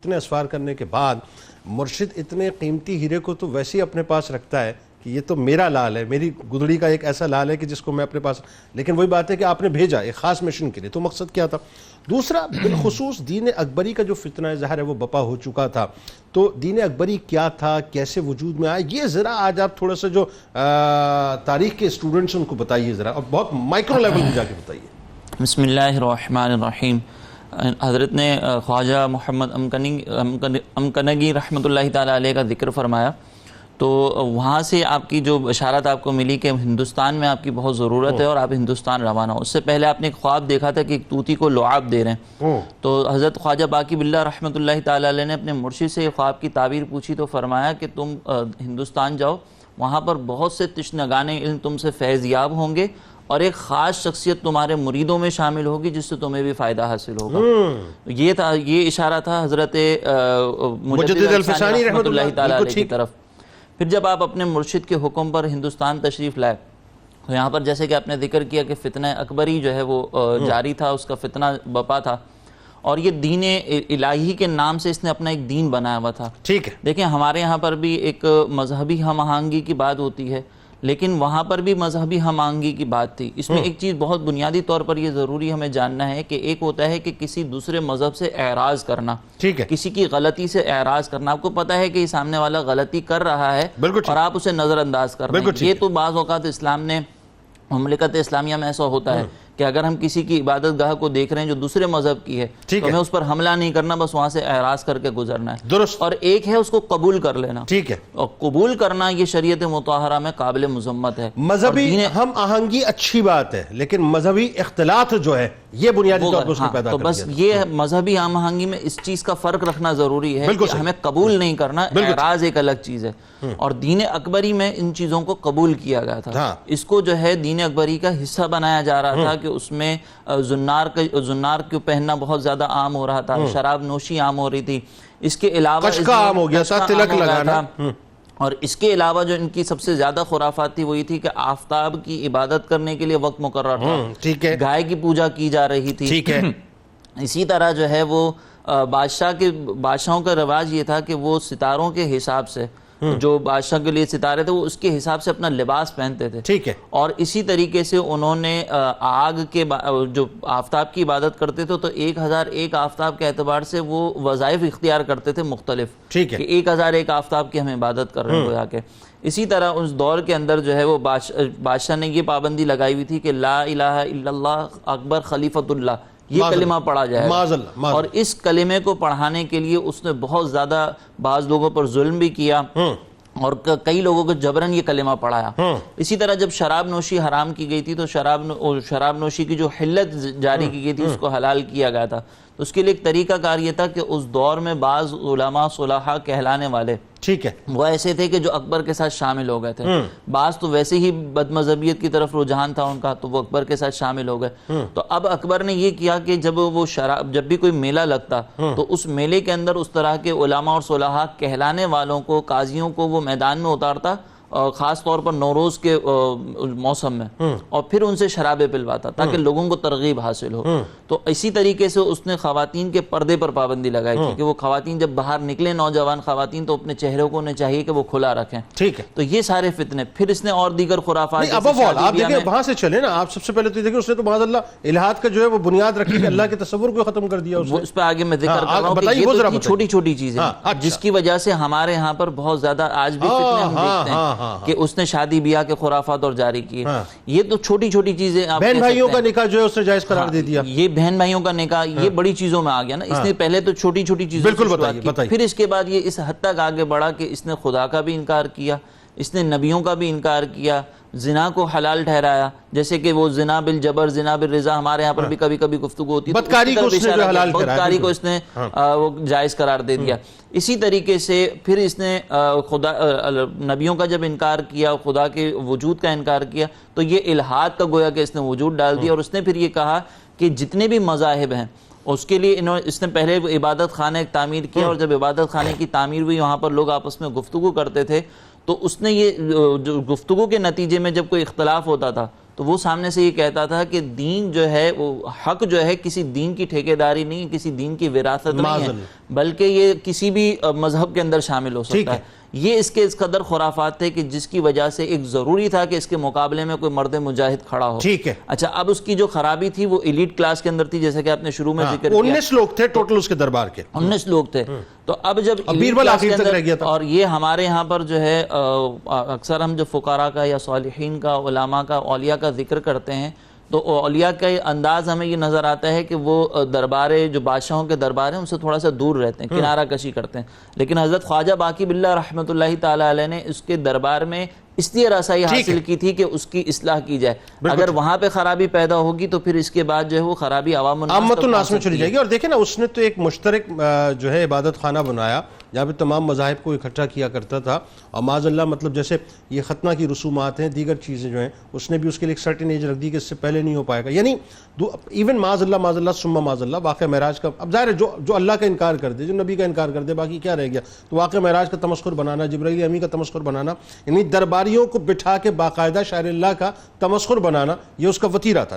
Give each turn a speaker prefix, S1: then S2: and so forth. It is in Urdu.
S1: اتنے اسفار کرنے کے بعد مرشد اتنے قیمتی ہیرے کو تو ویسے ہی اپنے پاس رکھتا ہے کہ یہ تو میرا لال ہے، میری گدڑی کا ایک ایسا لال ہے کہ جس کو میں اپنے پاس، لیکن وہی بات ہے کہ آپ نے بھیجا ایک خاص مشن کے لیے، تو مقصد کیا تھا؟ دوسرا بالخصوص دین اکبری کا جو فتنہ ظاہر ہے وہ بپا ہو چکا تھا، تو دین اکبری کیا تھا، کیسے وجود میں آیا، یہ ذرا آج آپ تھوڑا سا جو تاریخ کے اسٹوڈنٹس ان کو بتائیے ذرا، اور بہت مائکرو لیول پہ جا کے بتائیے۔
S2: بسم اللہ الرحمن الرحیم۔ حضرت نے خواجہ محمد امکنگی رحمۃ اللہ تعالیٰ علیہ کا ذکر فرمایا، تو وہاں سے آپ کی جو بشارت آپ کو ملی کہ ہندوستان میں آپ کی بہت ضرورت ہے اور آپ ہندوستان روانہ ہو۔ اس سے پہلے آپ نے ایک خواب دیکھا تھا کہ ایک طوطی کو لعاب دے رہے ہیں، تو حضرت خواجہ باقی باللہ رحمۃ اللہ تعالیٰ علیہ نے اپنے مرشد سے خواب کی تعبیر پوچھی تو فرمایا کہ تم ہندوستان جاؤ، وہاں پر بہت سے تشنگان علم تم سے فیض یاب ہوں گے، اور ایک خاص شخصیت تمہارے مریدوں میں شامل ہوگی جس سے تمہیں بھی فائدہ حاصل ہوگا۔ یہ اشارہ تھا حضرت مجدد الفسانی رحمۃ اللہ تعالیٰ علیہ کی طرف۔ پھر جب آپ اپنے مرشد کے حکم پر ہندوستان تشریف لائے تو یہاں پر جیسے کہ آپ نے ذکر کیا کہ فتنہ اکبری جو ہے وہ جاری تھا، اس کا فتنہ بپا تھا، اور یہ دین الہی کے نام سے اس نے اپنا ایک دین بنایا ہوا تھا۔
S1: ٹھیک ہے،
S2: دیکھیں ہمارے یہاں پر بھی ایک مذہبی ہم آہنگی کی بات ہوتی ہے، لیکن وہاں پر بھی مذہبی ہم آہنگی کی بات تھی۔ اس میں ایک چیز بہت بنیادی طور پر یہ ضروری ہمیں جاننا ہے کہ ایک ہوتا ہے کہ کسی دوسرے مذہب سے اعراض کرنا،
S1: ٹھیک ہے،
S2: کسی کی غلطی سے اعراض کرنا۔ آپ کو پتہ ہے کہ یہ سامنے والا غلطی کر رہا ہے اور آپ اسے نظر انداز کر رہے ہیں۔ یہ تو بعض اوقات اسلام نے، مملکت اسلامیہ میں ایسا ہوتا ہے کہ اگر ہم کسی کی عبادت گاہ کو دیکھ رہے ہیں جو دوسرے مذہب کی ہے تو ہمیں اس پر حملہ نہیں کرنا، بس وہاں سے اعراض کر کے گزرنا ہے۔
S1: درست۔
S2: اور ایک ہے اس کو قبول کر لینا،
S1: ٹھیک ہے،
S2: اور قبول کرنا یہ شریعت مطہرہ میں قابل مذمت ہے۔
S1: مذہبی ہم آہنگی اچھی بات ہے، لیکن مذہبی اختلاط جو ہے یہ بنیادی طور پر اس کو پیدا
S2: تو
S1: کر
S2: بس
S1: دیا۔
S2: یہ مذہبی ہم آہنگی میں اس چیز کا فرق رکھنا ضروری ہے کہ ہمیں قبول نہیں کرنا، اعراض ایک الگ چیز ہے، اور دین اکبری میں ان چیزوں کو قبول کیا گیا تھا۔ اس کو جو ہے دین اکبری کا حصہ بنایا جا رہا تھا کہ اس میں زنار کو پہننا بہت زیادہ عام ہو رہا تھا، شراب نوشی عام ہو رہی تھی، اس کے علاوہ
S1: عام ہو گیا تھا، تلک لگانا،
S2: اور اس کے علاوہ جو ان کی سب سے زیادہ خرافات تھی وہی تھی کہ آفتاب کی عبادت کرنے کے لیے وقت مقرر تھا،
S1: ٹھیک ہے،
S2: گائے کی پوجا کی جا رہی تھی،
S1: ٹھیک ہے۔
S2: اسی طرح جو ہے وہ بادشاہوں کا رواج یہ تھا کہ وہ ستاروں کے حساب سے، جو بادشاہ کے لیے ستارے تھے وہ اس کے حساب سے اپنا لباس پہنتے تھے،
S1: ٹھیک ہے،
S2: اور اسی طریقے سے انہوں نے آگ کے جو آفتاب کی عبادت کرتے تھے تو 1001 آفتاب کے اعتبار سے وہ وظائف اختیار کرتے تھے مختلف،
S1: ٹھیک ہے،
S2: کہ 1001 آفتاب کی ہم عبادت کر رہے ہیں گویا کہ۔ اسی طرح اس دور کے اندر جو ہے وہ بادشاہ نے یہ پابندی لگائی ہوئی تھی کہ لا الہ الا اللہ اکبر خلیفۃ اللہ، یہ کلمہ پڑھا جائے گا، اور اس کلمے کو پڑھانے کے لیے اس نے بہت زیادہ بعض لوگوں پر ظلم بھی کیا اور کئی لوگوں کو جبراً یہ کلمہ پڑھایا۔ اسی طرح جب شراب نوشی حرام کی گئی تھی تو شراب نوشی کی جو حلت جاری کی گئی تھی اس کو حلال کیا گیا تھا، تو اس کے لیے ایک طریقہ کار یہ تھا کہ اس دور میں بعض علماء صلحاء کہلانے والے،
S1: ٹھیک ہے،
S2: وہ ایسے تھے کہ جو اکبر کے ساتھ شامل ہو گئے تھے، بعض تو ویسے ہی بد مذہبیت کی طرف رجحان تھا ان کا تو وہ اکبر کے ساتھ شامل ہو گئے۔ تو اب اکبر نے یہ کیا کہ جب بھی کوئی میلہ لگتا تو اس میلے کے اندر اس طرح کے علماء اور صلحاء کہلانے والوں کو، قاضیوں کو وہ میدان میں اتارتا، خاص طور پر نوروز کے موسم میں، اور پھر ان سے شرابیں پلواتا تاکہ لوگوں کو ترغیب حاصل ہو۔ تو اسی طریقے سے اس نے خواتین کے پردے پر پابندی لگائی تھی کہ وہ خواتین جب باہر نکلے، نوجوان خواتین، تو اپنے چہروں کو انہیں چاہیے کہ وہ کھلا رکھیں۔
S1: ٹھیک ہے،
S2: تو یہ سارے فتنے، پھر اس نے اور دیگر خرافات،
S1: آپ دیکھیں وہاں سے چلے نا، آپ سب سے پہلے تو دیکھیں اس نے تو معاذ اللہ الہات کا جو ہے وہ بنیاد رکھی کہ اللہ کے تصور کو ختم کر دیا،
S2: اس پہ آگے میں ذکر کر رہا ہوں کہ یہ تو چھوٹی چھوٹی چیزیں جس کی وجہ سے ہمارے ہاں پر بہت زیادہ آج بھی فتنے ہم دیکھتے ہیں کہ اس نے شادی بیاہ کے خرافات اور جاری کیے۔ یہ تو چھوٹی چھوٹی چیزیں،
S1: بہن بھائیوں کا نکاح جو ہے اس نے جائز قرار دے دیا،
S2: یہ بہن بھائیوں کا نکاح یہ بڑی چیزوں میں آ گیا نا۔ اس نے پہلے تو چھوٹی چھوٹی چیزوں سے شروعات کی، پھر اس کے بعد یہ اس حد تک آگے بڑھا کہ اس نے خدا کا بھی انکار کیا، اس نے نبیوں کا بھی انکار کیا، زنا کو حلال ٹھہرایا، جیسے کہ وہ زنا بالجبر، زنا بالرضا، ہمارے یہاں پر بھی کبھی کبھی گفتگو ہوتی ہے، بدکاری کو اس نے جائز قرار دے دیا۔ اسی طریقے سے پھر اس نے نبیوں کا جب انکار کیا، خدا کے وجود کا انکار کیا، تو یہ الہات کا گویا کہ اس نے وجود ڈال دیا، اور اس نے پھر یہ کہا کہ جتنے بھی مذاہب ہیں اس کے لیے اس نے پہلے عبادت خانہ ایک تعمیر کیا، اور جب عبادت خانے کی تعمیر ہوئی وہاں پر لوگ آپس میں گفتگو کرتے تھے، تو اس نے یہ جو گفتگو کے نتیجے میں جب کوئی اختلاف ہوتا تھا تو وہ سامنے سے یہ کہتا تھا کہ دین جو ہے وہ حق جو ہے کسی دین کی ٹھیکیداری نہیں، کسی دین کی وراثت نہیں ہے، بلکہ یہ کسی بھی مذہب کے اندر شامل ہو سکتا ہے۔ یہ اس کے اس قدر خرافات تھے کہ جس کی وجہ سے ایک ضروری تھا کہ اس کے مقابلے میں کوئی مرد مجاہد کھڑا ہو۔
S1: ٹھیک ہے،
S2: اچھا اب اس کی جو خرابی تھی وہ ایلیٹ کلاس کے اندر تھی، جیسے کہ آپ نے شروع میں ذکر کیا
S1: 19 لوگ تھے ٹوٹل اس کے دربار کے،
S2: 19 لوگ تھے۔ تو اب جب
S1: بیربل آخر تک رہ گیا تھا،
S2: اور یہ ہمارے یہاں پر جو ہے اکثر ہم جو فقراء کا یا صالحین کا، علماء کا، اولیاء کا ذکر کرتے ہیں تو اولیاء کا انداز ہمیں یہ نظر آتا ہے کہ وہ دربارے جو بادشاہوں کے دربار ہیں ان سے تھوڑا سا دور رہتے ہیں، کنارہ کشی کرتے ہیں، لیکن حضرت خواجہ باقی باللہ رحمۃ اللہ تعالی علیہ نے اس کے دربار میں اس لیے رسائی حاصل کی تھی کہ اس کی اصلاح کی جائے۔ اگر وہاں پہ خرابی پیدا ہوگی تو پھر اس کے بعد جو ہے وہ خرابی عوام
S1: الناس میں چلی جائے گی۔ اور دیکھیں نا اس نے تو ایک مشترک جو ہے عبادت خانہ بنایا جہاں پہ تمام مذاہب کو اکٹھا کیا کرتا تھا، اور معاذ اللہ مطلب جیسے یہ ختنہ کی رسومات ہیں، دیگر چیزیں جو ہیں اس نے بھی اس کے لیے ایک سرٹن ایج رکھ دی کہ اس سے پہلے نہیں ہو پائے گا، یعنی ایون معاذ اللہ ثم معاذ اللہ واقعہ معراج کا، اب ظاہر ہے جو اللہ کا انکار کر دے، جو نبی کا انکار کر دے، باقی کیا رہ گیا؟ تو واقعہ معراج کا تمسخر بنانا، جبرائیل امی کا تمسخر بنانا، یعنی درباریوں کو بٹھا کے باقاعدہ شاعر اللہ کا تمسخر بنانا، یہ اس کا وتیرہ تھا۔